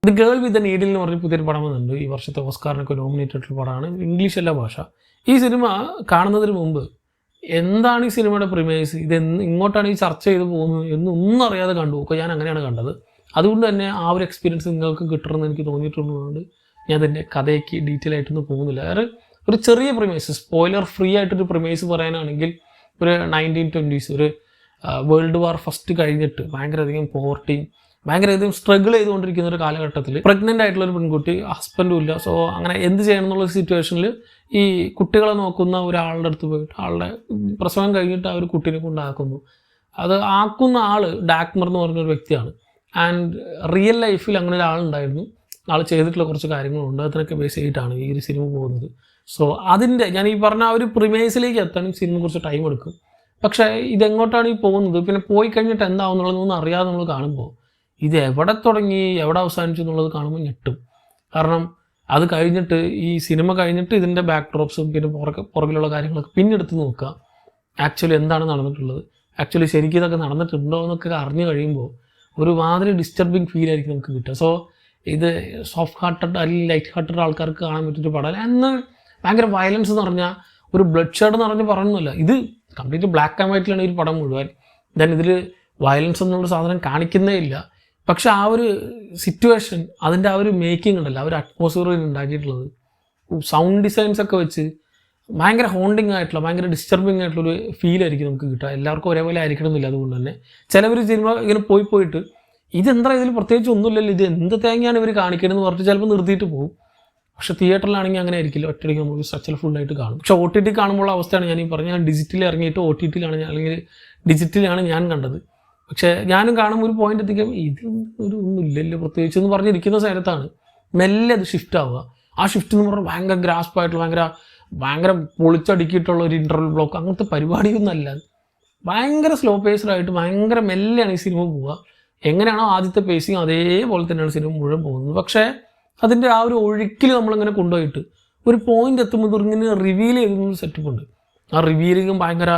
The girl with the needle എന്ന് പറഞ്ഞ് പുതിയൊരു പടം വന്നിട്ടുണ്ട്. ഈ വർഷത്തെ ഓസ്കാറിനൊക്കെ നോമിനേറ്റഡ് ആയിട്ടുള്ള പടമാണ്. ഇംഗ്ലീഷ് അല്ല ഭാഷ. ഈ സിനിമ കാണുന്നതിന് മുമ്പ് എന്താണ് ഈ സിനിമയുടെ പ്രിമേസ്, ഇങ്ങോട്ടാണ് ഈ ചർച്ച ചെയ്ത് പോകുന്നത് എന്നൊന്നും അറിയാതെ കണ്ടു. ഒക്കെ ഞാൻ അങ്ങനെയാണ് കണ്ടത്. അതുകൊണ്ട് തന്നെ ആ ഒരു എക്സ്പീരിയൻസ് നിങ്ങൾക്ക് കിട്ടണമെന്ന് എനിക്ക് തോന്നിയിട്ടുള്ളതുകൊണ്ട് ഞാൻ അതിൻ്റെ കഥയ്ക്ക് ഡീറ്റെയിൽ ആയിട്ടൊന്നും പോകുന്നില്ല. വേറെ ഒരു ചെറിയ പ്രിമേസ്, സ്പോയിലർ ഫ്രീ ആയിട്ടൊരു പ്രിമേസ് പറയാനാണെങ്കിൽ, ഒരു 1920s ഒരു വേൾഡ് വാർ ഫസ്റ്റ് കഴിഞ്ഞിട്ട് ഭയങ്കരധികം പോവർട്ടിയും ഭയങ്കരധികം സ്ട്രഗിൾ ചെയ്തുകൊണ്ടിരിക്കുന്ന ഒരു കാലഘട്ടത്തിൽ പ്രഗ്നൻ്റ് ആയിട്ടുള്ളൊരു പെൺകുട്ടി, ഹസ്ബൻഡും ഇല്ല. സോ അങ്ങനെ എന്ത് ചെയ്യണം എന്നുള്ള സിറ്റുവേഷനിൽ ഈ കുട്ടികളെ നോക്കുന്ന ഒരാളുടെ അടുത്ത് പോയിട്ട് ആളുടെ പ്രസവം കഴിഞ്ഞിട്ട് ആ ഒരു കുട്ടീനെ കൊണ്ടാക്കുന്നു. അത് ആക്കുന്ന ആൾ ഡാക്മർ എന്ന് പറഞ്ഞൊരു വ്യക്തിയാണ്. ആൻഡ് റിയൽ ലൈഫിൽ അങ്ങനെ ഒരാളുണ്ടായിരുന്നു. ആൾ ചെയ്തിട്ടുള്ള കുറച്ച് കാര്യങ്ങളുണ്ട്. അതിനൊക്കെ ബേസ് ചെയ്തിട്ടാണ് ഈ ഒരു സിനിമ പോകുന്നത്. സോ അതിൻ്റെ ഞാൻ ഈ പറഞ്ഞ ആ ഒരു പ്രിമേസിലേക്ക് എത്താനും സിനിമ കുറച്ച് ടൈം എടുക്കും. പക്ഷേ ഇതെങ്ങോട്ടാണ് ഈ പോകുന്നത്, പിന്നെ പോയി കഴിഞ്ഞിട്ട് എന്താവും എന്നുള്ളതൊന്നും അറിയാതെ നമ്മൾ കാണുമ്പോൾ ഇത് എവിടെ തുടങ്ങി എവിടെ അവസാനിച്ചു എന്നുള്ളത് കാണുമ്പോൾ ഞെട്ടും. കാരണം അത് കഴിഞ്ഞിട്ട് ഈ സിനിമ കഴിഞ്ഞിട്ട് ഇതിൻ്റെ ബാക്ക് ഡ്രോപ്സും പിന്നെ പുറകിലുള്ള കാര്യങ്ങളൊക്കെ പിന്നെടുത്ത് നോക്കുക. ആക്ച്വലി എന്താണ് നടന്നിട്ടുള്ളത്, ആക്ച്വലി ശരിക്കും ഇതൊക്കെ നടന്നിട്ടുണ്ടോ എന്നൊക്കെ അറിഞ്ഞു കഴിയുമ്പോൾ ഒരു മാതിരി ഡിസ്റ്റർബിങ് ഫീൽ ആയിരിക്കും നമുക്ക് കിട്ടുക. സോ ഇത് സോഫ്റ്റ് ഹാർട്ടഡ് അല്ലെങ്കിൽ ലൈറ്റ് ഹാർട്ടഡ് ആൾക്കാർക്ക് കാണാൻ പറ്റിയൊരു പടം. എന്നാൽ ഭയങ്കര വയലൻസ് എന്ന് പറഞ്ഞാൽ ഒരു ബ്ലഡ് ഷെഡ് എന്ന് പറഞ്ഞ് പറയുന്നില്ല. ഇത് കംപ്ലീറ്റ് ബ്ലാക്ക് ആൻഡ് വൈറ്റിലാണ് ഈ പടം മുഴുവൻ. ദെൻ ഇതിൽ വയലൻസ് എന്നുള്ള സാധനം കാണിക്കുന്നേ ഇല്ല. പക്ഷെ ആ ഒരു സിറ്റുവേഷൻ, അതിൻ്റെ ആ ഒരു മേക്കിംഗ് ഉണ്ടല്ലോ, ആ ഒരു അറ്റ്മോസ്ഫിയർ ഉണ്ടാക്കിയിട്ടുള്ളത്, സൗണ്ട് ഡിസൈൻസ് ഒക്കെ വെച്ച് ഭയങ്കര ഹോണ്ടിങ് ആയിട്ടുള്ള ഭയങ്കര ഡിസ്റ്റർബിങ് ആയിട്ടുള്ളൊരു ഫീലായിരിക്കും നമുക്ക് കിട്ടുക. എല്ലാവർക്കും ഒരേപോലെ ആയിരിക്കണമെന്നില്ല. അതുകൊണ്ട് തന്നെ ചിലവർ സിനിമ ഇങ്ങനെ പോയിട്ട് ഇതെന്താ ഇതിൽ പ്രത്യേകിച്ച് ഒന്നുമില്ലല്ലോ, ഇത് എന്ത് തേങ്ങയാണ് ഇവർ കാണിക്കണമെന്ന് പറഞ്ഞിട്ട് ചിലപ്പോൾ നിർത്തിയിട്ട് പോകും. പക്ഷെ തിയേറ്ററിലാണെങ്കിൽ അങ്ങനെ ആയിരിക്കില്ല, ഒറ്റയ്ക്ക് നമുക്ക് സ്ട്രക്ചർ ഫുള്ളായിട്ട് കാണും. പക്ഷെ OTT കാണുമ്പോൾ അവസ്ഥയാണ് ഞാൻ ഈ പറഞ്ഞത്. ഞാൻ ഡിജിറ്റലിൽ ഇറങ്ങിയിട്ട് OTTയിലാണ് ഞാൻ, അല്ലെങ്കിൽ ഡിജിറ്റലാണ് ഞാൻ കണ്ടത്. പക്ഷേ ഞാനും കാണുമ്പോൾ ഒരു പോയിന്റ് എത്തിക്കാൻ ഇത് ഒന്നുമില്ലല്ലോ പ്രത്യേകിച്ച് എന്ന് പറഞ്ഞിരിക്കുന്ന സ്ഥലത്താണ് മെല്ലെ അത് ഷിഫ്റ്റ് ആവുക. ആ ഷിഫ്റ്റ് എന്ന് പറഞ്ഞാൽ ഭയങ്കര ഗ്രാസ്പായിട്ടുള്ള ഭയങ്കര പൊളിച്ചടുക്കിയിട്ടുള്ള ഒരു ഇൻ്റർവൽ ബ്ലോക്ക് അങ്ങനത്തെ പരിപാടിയൊന്നുമല്ല. ഭയങ്കര സ്ലോ പേസ്ഡായിട്ട് ഭയങ്കര മെല്ലെയാണ് ഈ സിനിമ പോവുക. എങ്ങനെയാണോ ആദ്യത്തെ പേസിങ് അതേപോലെ തന്നെയാണ് സിനിമ മുഴുവൻ പോകുന്നത്. പക്ഷേ അതിൻ്റെ ആ ഒരു ഒഴുക്കിൽ നമ്മളിങ്ങനെ കൊണ്ടുപോയിട്ട് ഒരു പോയിന്റ് എത്തുമ്പോൾ ഇങ്ങനെ റിവീൽ ചെയ്യുന്ന സെറ്റപ്പ് ഉണ്ട്. ആ റിവീലിങ്ങും ഭയങ്കര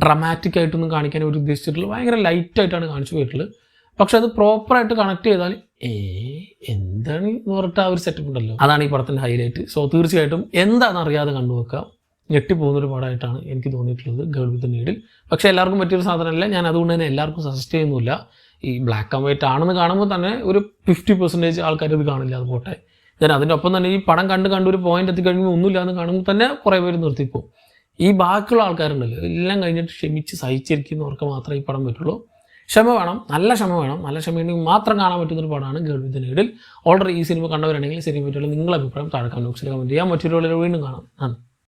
ഡ്രമാറ്റിക് ആയിട്ടൊന്നും കാണിക്കാൻ അവർ ഉദ്ദേശിച്ചിട്ടുള്ളത്, ഭയങ്കര ലൈറ്റായിട്ടാണ് കാണിച്ചു പോയിട്ടുള്ളത്. പക്ഷെ അത് പ്രോപ്പറായിട്ട് കണക്ട് ചെയ്താൽ എന്താണ് എന്ന് പറഞ്ഞിട്ട് ആ ഒരു സെറ്റപ്പ് ഉണ്ടല്ലോ, അതാണ് ഈ പടത്തിൻ്റെ ഹൈലൈറ്റ്. സോ തീർച്ചയായിട്ടും എന്താണെന്ന് അറിയാതെ കണ്ടുവെക്കാം. ഞെട്ടിപ്പോകുന്നൊരു പടമായിട്ടാണ് എനിക്ക് തോന്നിയിട്ടുള്ളത് ഗേൾ വിത്ത് നീഡിൽ. പക്ഷേ എല്ലാവർക്കും പറ്റിയൊരു സാധനമല്ല. ഞാൻ അതുകൊണ്ട് തന്നെ എല്ലാവർക്കും സജസ്റ്റ് ചെയ്യുന്നില്ല. ഈ ബ്ലാക്ക് ആൻഡ് വൈറ്റ് ആണെന്ന് കാണുമ്പോൾ തന്നെ ഒരു 50% ആൾക്കാർ ഇത് കാണില്ല, അത് പോട്ടെ. ഞാൻ അതിൻ്റെ ഒപ്പം തന്നെ ഈ പടം കണ്ട് ഒരു പോയിന്റ് എത്തിക്കഴിയുമ്പോൾ ഒന്നുമില്ല എന്ന് കാണുമ്പോൾ തന്നെ കുറേ പേര് നിർത്തിപ്പോവും. ഈ ബാക്കിയുള്ള ആൾക്കാരുണ്ടല്ലോ, എല്ലാം കഴിഞ്ഞിട്ട് ക്ഷമിച്ച് സഹിച്ചിരിക്കുന്നവർക്ക് മാത്രമേ ഈ പടം പറ്റുള്ളൂ. ക്ഷമ വേണം, നല്ല ക്ഷമ വേണം. നല്ല ക്ഷമയുണ്ടെങ്കിൽ മാത്രം കാണാൻ പറ്റുന്നൊരു പടമാണ് ഗേൾ വിത്ത് നീഡിൽ. ഓൾറെഡി ഈ സിനിമ കണ്ടവരാണെങ്കിൽ സിനിമ പറ്റിയുള്ള നിങ്ങളുടെ അഭിപ്രായം താഴെ കമന്റ് ബോക്സിൽ കമന്റ് ചെയ്യാം. മറ്റൊരു വീണ്ടും കാണാം.